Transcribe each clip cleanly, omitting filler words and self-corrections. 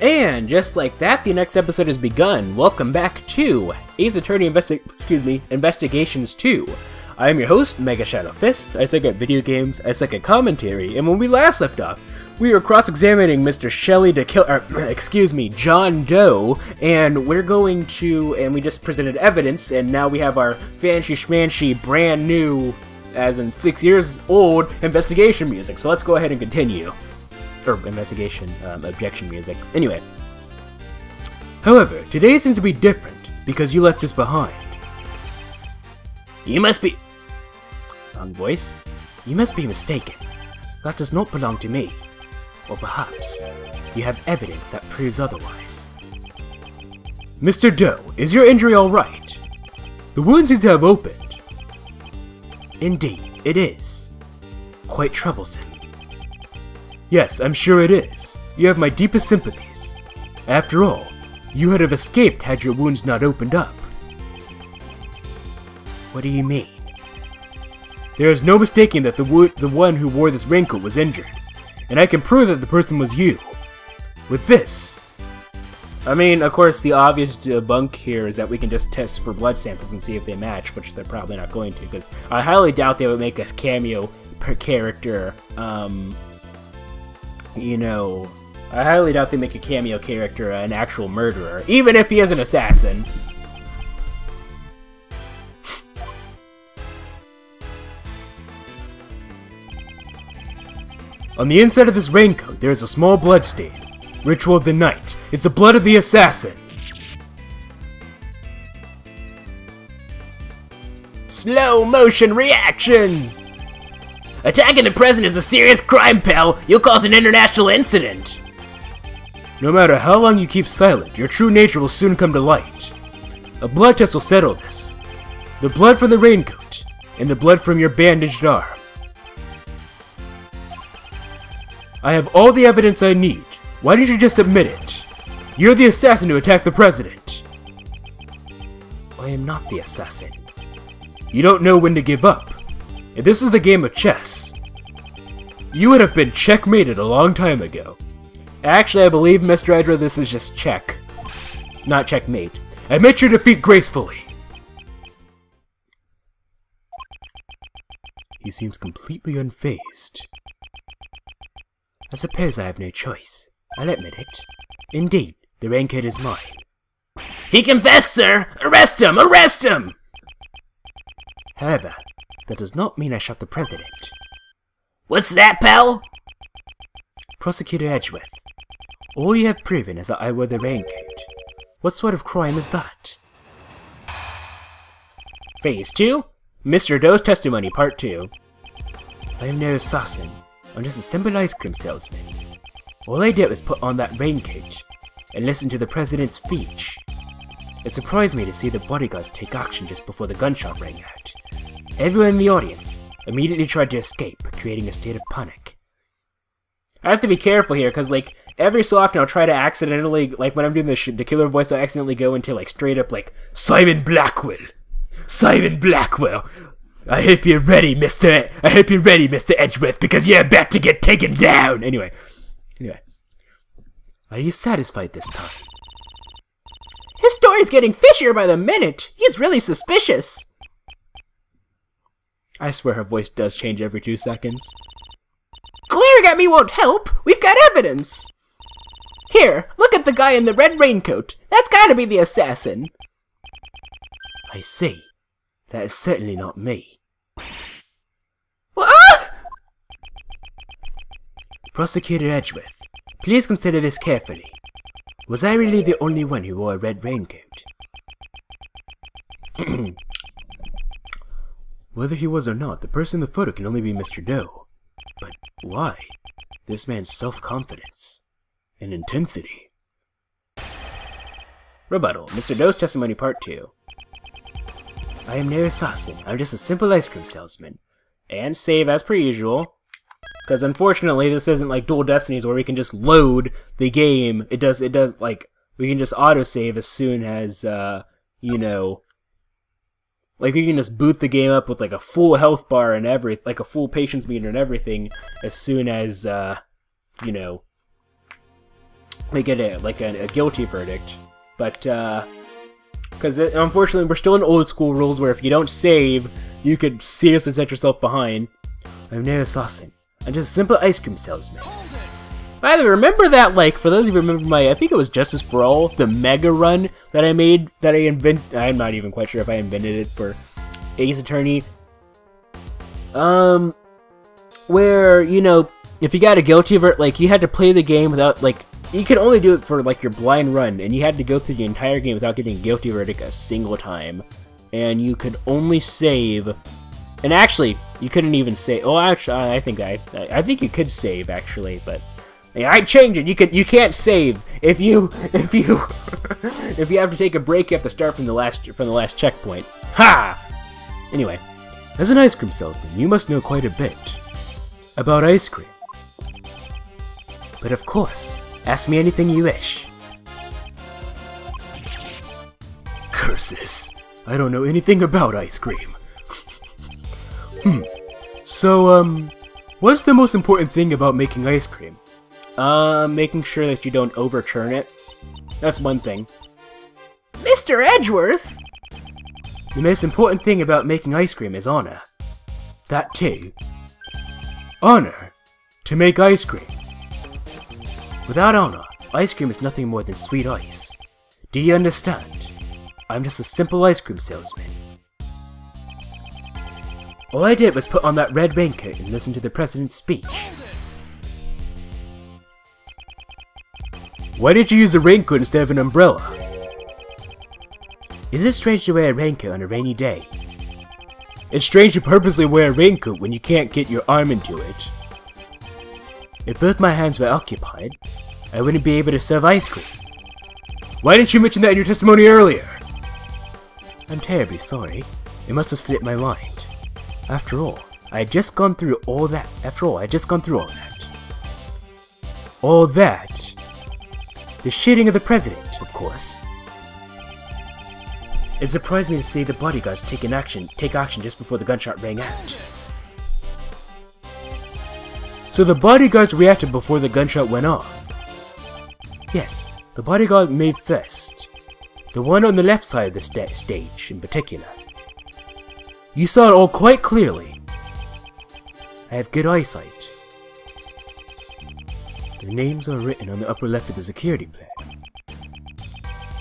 And just like that, the next episode has begun. Welcome back to Ace Attorney Investigations 2. I am your host, MegaShadowFist. I suck at video games, I suck at commentary, and when we last left off, we were cross-examining Mr. John Doe, and we just presented evidence, and now we have our fancy schmancy, brand new, as in 6 years old, investigation music. So let's go ahead and continue. Or investigation, objection music. Anyway. However, today seems to be different, because you left this behind. You must be... Wrong voice. You must be mistaken. That does not belong to me. Or perhaps, you have evidence that proves otherwise. Mr. Doe, is your injury alright? The wound seems to have opened. Indeed, it is. Quite troublesome. Yes, I'm sure it is. You have my deepest sympathies. After all, you would have escaped had your wounds not opened up. What do you mean? There is no mistaking that the one who wore this raincoat was injured, and I can prove that the person was you. With this... I mean, of course, the obvious debunk here is that we can just test for blood samples and see if they match, which they're probably not going to, because I highly doubt they would make a cameo per character, you know, I highly doubt they make a cameo character an actual murderer, even if he is an assassin. On the inside of this raincoat, there is a small blood stain. Ritual of the night. It's the blood of the assassin. Slow motion reactions! Attacking the president is a serious crime, pal! You'll cause an international incident! No matter how long you keep silent, your true nature will soon come to light. A blood test will settle this. The blood from the raincoat, and the blood from your bandaged arm. I have all the evidence I need. Why didn't you just admit it? You're the assassin who attacked the president. I am not the assassin. You don't know when to give up. If this is the game of chess, you would have been checkmated a long time ago. Actually, I believe, Mr. Edgeworth, this is just check. Not checkmate. Admit your defeat gracefully. He seems completely unfazed. I suppose I have no choice. I'll admit it. Indeed, the raincoat is mine. He confessed, sir! Arrest him! Arrest him! However, that does not mean I shot the president. What's that, pal? Prosecutor Edgeworth, all you have proven is that I wore the raincoat. What sort of crime is that? Phase 2? Mr. Doe's Testimony, Part 2. I am no assassin. I'm just a simple ice cream salesman. All I did was put on that raincoat and listen to the president's speech. It surprised me to see the bodyguards take action just before the gunshot rang out. Everyone in the audience immediately tried to escape, creating a state of panic. I have to be careful here, because, like, every so often I'll try to accidentally, like, when I'm doing the killer voice, I'll accidentally go into, like, straight up, like, Simon Blackwell! Simon Blackwell! I hope you're ready, Mr. Edgeworth, because you're about to get taken down! Anyway. Are you satisfied this time? His story's getting fishier by the minute! He's really suspicious! I swear her voice does change every 2 seconds. Glaring at me won't help! We've got evidence! Here, look at the guy in the red raincoat. That's gotta be the assassin. I see. That is certainly not me. Ah! Prosecutor Edgeworth, please consider this carefully. Was I really the only one who wore a red raincoat? Whether he was or not, the person in the photo can only be Mr. Doe. But why? This man's self-confidence and intensity. Rebuttal. Mr. Doe's Testimony Part 2. I am no assassin. I'm just a simple ice cream salesman. And save as per usual. Because unfortunately, this isn't like Dual Destinies where we can just load the game. It does, like, we can just autosave as soon as, you know, like we can just boot the game up with like a full health bar and everything, like a full patience meter and everything, as soon as, you know, they get a guilty verdict. But because unfortunately we're still in old school rules where if you don't save, you could seriously set yourself behind. I'm no assassin. I'm just a simple ice cream salesman. By the way, remember that, like, for those of you who remember I think it was Justice for All, the mega run that I made, I'm not even quite sure if I invented it for Ace Attorney. Where, you know, if you got a guilty verdict, like, you had to play the game without, like, you could only do it for, like, your blind run, and you had to go through the entire game without getting a guilty verdict a single time. And you could only save, and actually, you couldn't even save, oh, actually, I think you could save, actually, but I changed it. You can't save if you if you have to take a break. You have to start from the last checkpoint. Ha! Anyway, as an ice cream salesman, you must know quite a bit about ice cream. But of course, ask me anything you wish. Curses! I don't know anything about ice cream. So what's the most important thing about making ice cream? Making sure that you don't overturn it. That's one thing. Mr. Edgeworth! The most important thing about making ice cream is honor. That too. Honor. To make ice cream. Without honor, ice cream is nothing more than sweet ice. Do you understand? I'm just a simple ice cream salesman. All I did was put on that red raincoat and listen to the president's speech. Why did you use a raincoat instead of an umbrella? Is it strange to wear a raincoat on a rainy day? It's strange to purposely wear a raincoat when you can't get your arm into it. If both my hands were occupied, I wouldn't be able to serve ice cream. Why didn't you mention that in your testimony earlier? I'm terribly sorry. It must have slipped my mind. After all, I had just gone through all that. All that? The shitting of the president, of course. It surprised me to see the bodyguards take action just before the gunshot rang out. So the bodyguards reacted before the gunshot went off? Yes, the bodyguard made first. The one on the left side of the stage, in particular. You saw it all quite clearly. I have good eyesight. The names are written on the upper left of the security plan.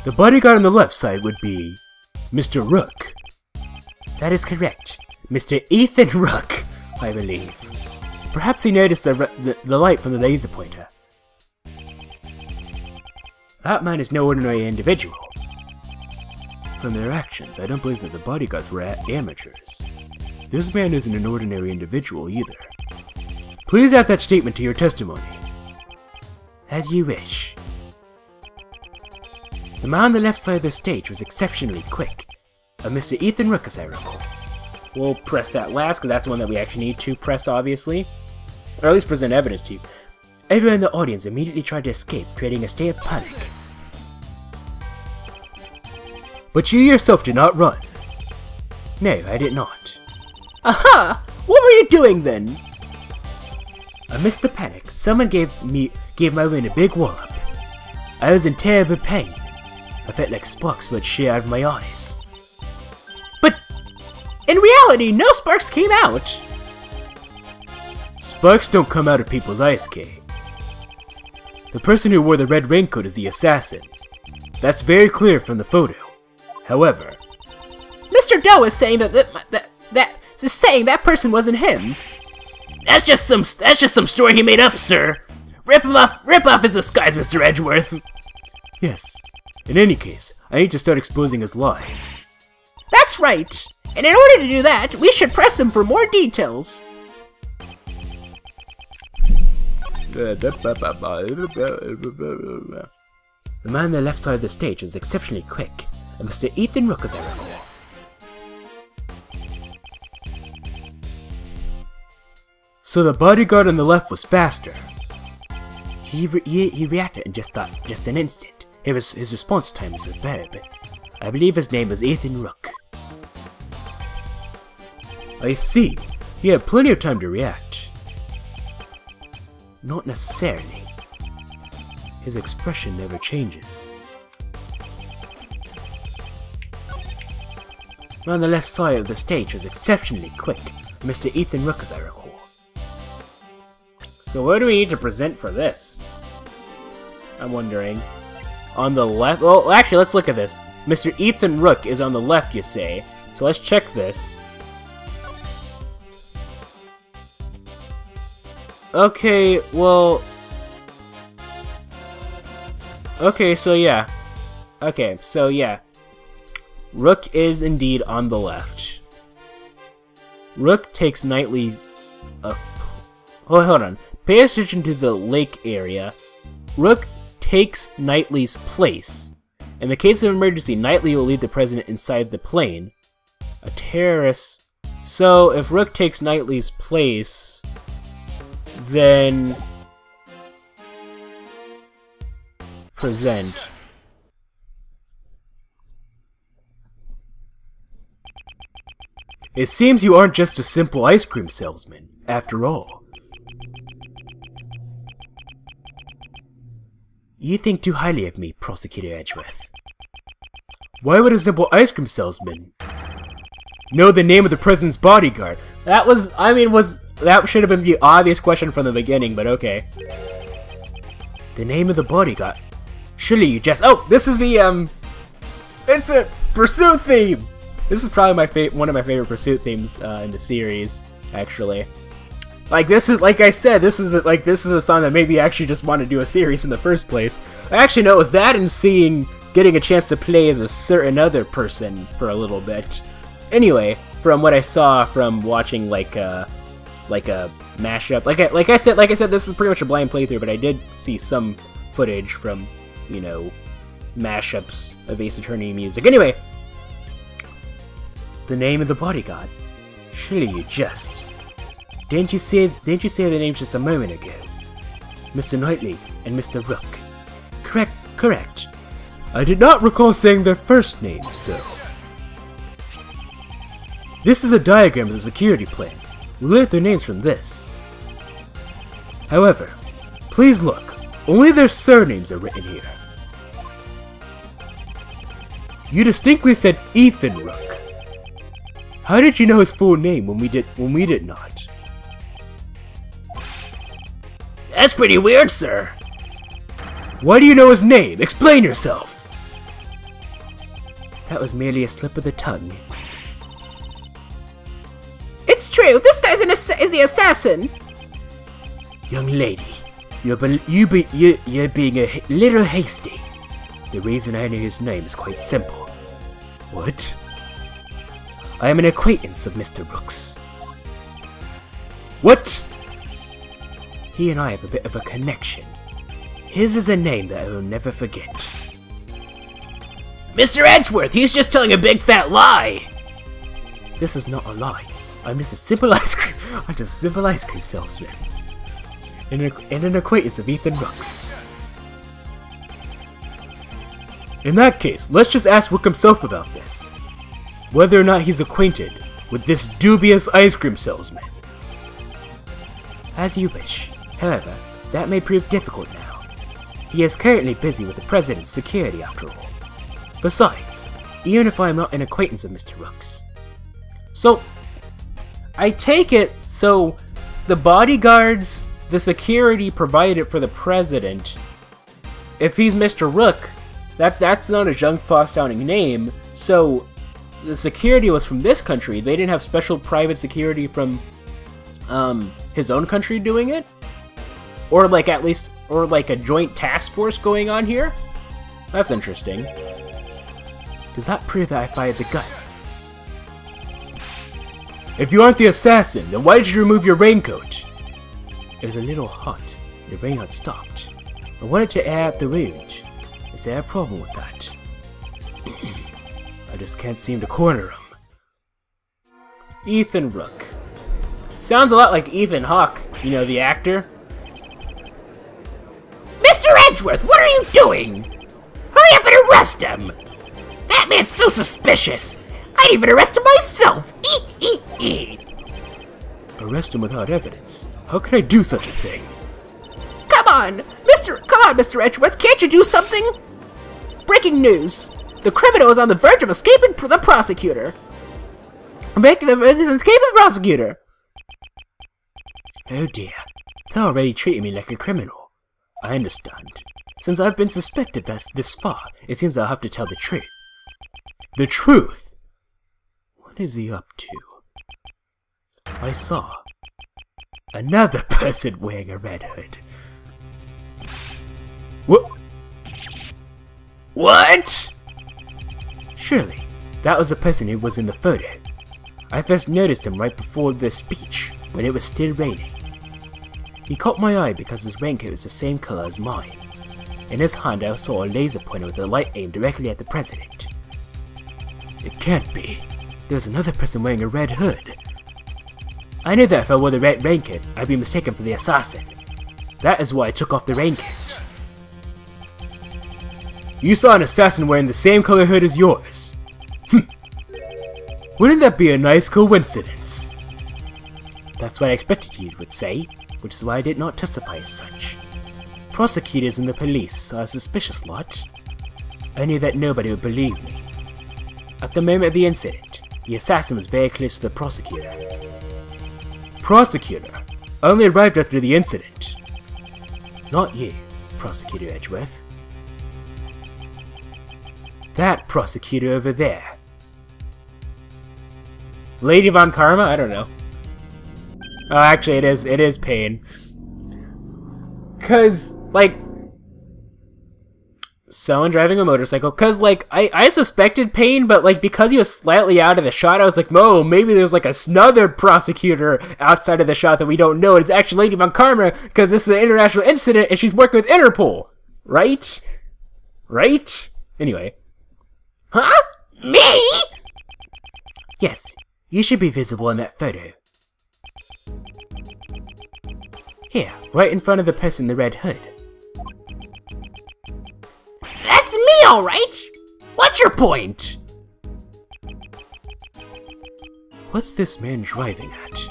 The bodyguard on the left side would be Mr. Rook. That is correct. Mr. Ethan Rook, I believe. Perhaps he noticed the light from the laser pointer. That man is no ordinary individual. From their actions, I don't believe that the bodyguards were amateurs. This man isn't an ordinary individual either. Please add that statement to your testimony. As you wish. The man on the left side of the stage was exceptionally quick. A Mr. Ethan Rook, as I recall. We'll press that last, because that's the one that we actually need to press, obviously. Or at least present evidence to. Everyone in the audience immediately tried to escape, creating a state of panic. But you yourself did not run. No, I did not. Aha! What were you doing then? Amidst the panic, someone gave my wind a big wallop. I was in terrible pain. I felt like sparks would shoot out of my eyes. But in reality, no sparks came out. Sparks don't come out of people's eyes, Kay. The person who wore the red raincoat is the assassin. That's very clear from the photo. However, Mr. Doe is saying that person wasn't him. That's just some story he made up, sir. Rip off his disguise, Mr. Edgeworth. Yes. In any case, I need to start exposing his lies. That's right. And in order to do that, we should press him for more details. The man on the left side of the stage is exceptionally quick, and Mr. Ethan Rook, as I recall. So the bodyguard on the left was faster. He reacted in just an instant. His response time is superb. I believe his name is Ethan Rook. I see. He had plenty of time to react. Not necessarily. His expression never changes. On the left side of the stage was exceptionally quick. Mr. Ethan Rook, as I recall. So what do we need to present for this? I'm wondering. On the left... Well, actually, let's look at this. Mr. Ethan Rook is on the left, you say. So let's check this. Okay, well... Okay, so yeah. Okay, so yeah. Rook is indeed on the left. Rook takes Knightley's... Oh, hold on. Pay attention to the lake area. Rook takes Knightley's place. In the case of emergency, Knightley will lead the president inside the plane. A terrorist... So, if Rook takes Knightley's place... Then... Present. It seems you aren't just a simple ice cream salesman, after all. You think too highly of me, Prosecutor Edgeworth. Why would a simple ice cream salesman know the name of the president's bodyguard? That was, that should have been the obvious question from the beginning, but okay. The name of the bodyguard? Surely you just... Oh, this is the, it's a pursuit theme! This is probably one of my favorite pursuit themes in the series, actually. Like this is, like I said, this is the song that made me actually just want to do a series in the first place. I actually know it was that and getting a chance to play as a certain other person for a little bit. Anyway, from what I saw from watching like a mashup, like I said, this is pretty much a blind playthrough, but I did see some footage from, you know, mashups of Ace Attorney music. Anyway. The name of the bodyguard? Surely you just... Didn't you say the names just a moment ago? Mr. Knightley and Mr. Rook. Correct. I did not recall saying their first names, though. This is a diagram of the security plans. We learned their names from this. However, please look. Only their surnames are written here. You distinctly said Ethan Rook. How did you know his full name when we did not? That's pretty weird, sir. Why do you know his name? Explain yourself. That was merely a slip of the tongue. It's true. This guy's is the assassin. Young lady, you're being a little hasty. The reason I know his name is quite simple. What? I am an acquaintance of Mr. Rook's. What? He and I have a bit of a connection. His is a name that I will never forget. Mr. Edgeworth, he's just telling a big fat lie! This is not a lie. I'm just a simple ice cream salesman. And an acquaintance of Ethan Rook's. In that case, let's just ask Rook himself about this. Whether or not he's acquainted with this dubious ice cream salesman. As you wish. However, that may prove difficult now. He is currently busy with the President's security after all. Besides, even if I am not an acquaintance of Mr. Rook's. So, I take it, so the bodyguards, the security provided for the President, if he's Mr. Rook, that's not a junk fox sounding name, so the security was from this country. They didn't have special private security from his own country doing it? Or like a joint task force going on here? That's interesting. Does that prove that I fired the gun? If you aren't the assassin, then why did you remove your raincoat? It was a little hot. The rain had stopped. I wanted to air out the wound. Is there a problem with that? I just can't seem to corner him. Ethan Rook. Sounds a lot like Ethan Hawke, you know, the actor. Mr. Edgeworth, what are you doing? Hurry up and arrest him! That man's so suspicious! I'd even arrest him myself! Arrest him without evidence? How can I do such a thing? Come on! Mr. Come on, Mr. Edgeworth, can't you do something? Breaking news! The criminal is on the verge of escaping the prosecutor. Escaping the prosecutor! Oh dear, they're already treating me like a criminal. I understand. Since I've been suspected this far, it seems I'll have to tell the truth. The truth? What is he up to? I saw another person wearing a red hood. What? Surely, that was the person who was in the photo. I first noticed him right before the speech, when it was still raining. He caught my eye because his raincoat is the same color as mine. In his hand I saw a laser pointer with a light aimed directly at the president. It can't be. There's another person wearing a red hood. I knew that if I wore the red raincoat, I'd be mistaken for the assassin. That is why I took off the raincoat. You saw an assassin wearing the same color hood as yours. Wouldn't that be a nice coincidence? That's what I expected you would say, which is why I did not testify as such. Prosecutors and the police are a suspicious lot. I knew that nobody would believe me. At the moment of the incident, the assassin was very close to the prosecutor. Prosecutor? Only arrived after the incident. Not you, Prosecutor Edgeworth. That prosecutor over there. Lady Von Karma? I don't know. Oh, actually, it is Pain. Cause, like, someone driving a motorcycle. Cause, like, I suspected Pain, but, like, because he was slightly out of the shot, I was like, oh, maybe there's, like, another prosecutor outside of the shot that we don't know. It's actually Lady Von Karma, because this is an international incident, and she's working with Interpol. Right? Right? Anyway. Huh? Me? Yes, you should be visible in that photo. Here, right in front of the person in the red hood. That's me, alright! What's your point? What's this man driving at?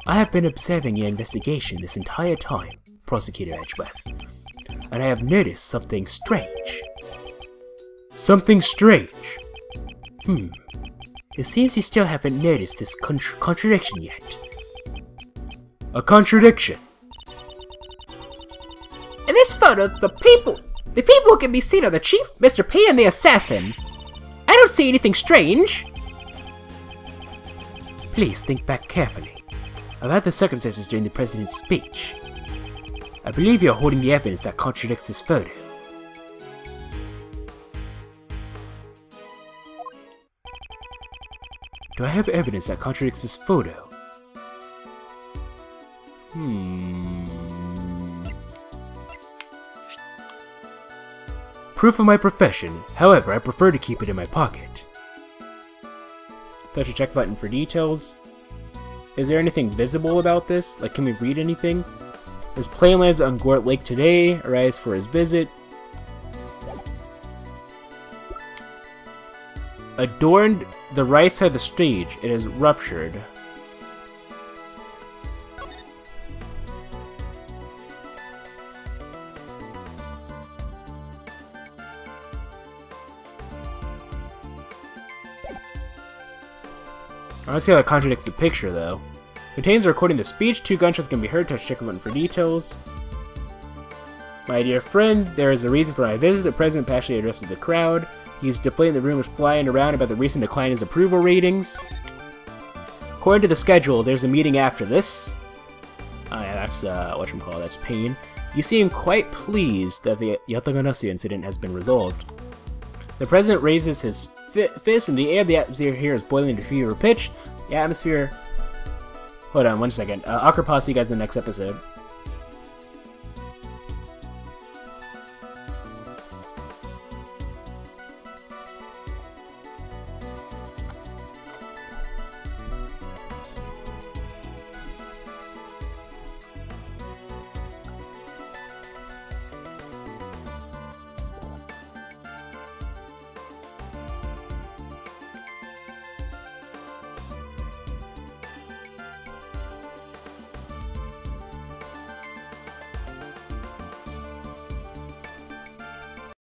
I have been observing your investigation this entire time, Prosecutor Edgeworth, and I have noticed something strange. Something strange? It seems you still haven't noticed this contradiction yet. A contradiction? In this photo, the people who can be seen are the Chief, Mr. Payne, and the assassin. I don't see anything strange. Please think back carefully about the circumstances during the President's speech. I believe you are holding the evidence that contradicts this photo. Do I have evidence that contradicts this photo? Proof of my profession, however, I prefer to keep it in my pocket. Touch the check button for details. Is there anything visible about this? Like, can we read anything? His plane lands on Gort Lake today, arrives for his visit. Adorned the right side of the stage, it is ruptured. I don't see how that contradicts the picture, though. Contains a recording of the speech. 2 gunshots can be heard. Touch check button for details. My dear friend, there is a reason for my visit. The president passionately addresses the crowd. He's deflating the rumors flying around about the recent decline in his approval ratings. According to the schedule, there's a meeting after this. Oh yeah, that's, whatchamacallit, that's Pain. You seem quite pleased that the Yataganasu incident has been resolved. The president raises his fist in the air. The atmosphere here is boiling to fever pitch. The atmosphere... Hold on, 1 second. I'll see you guys in the next episode.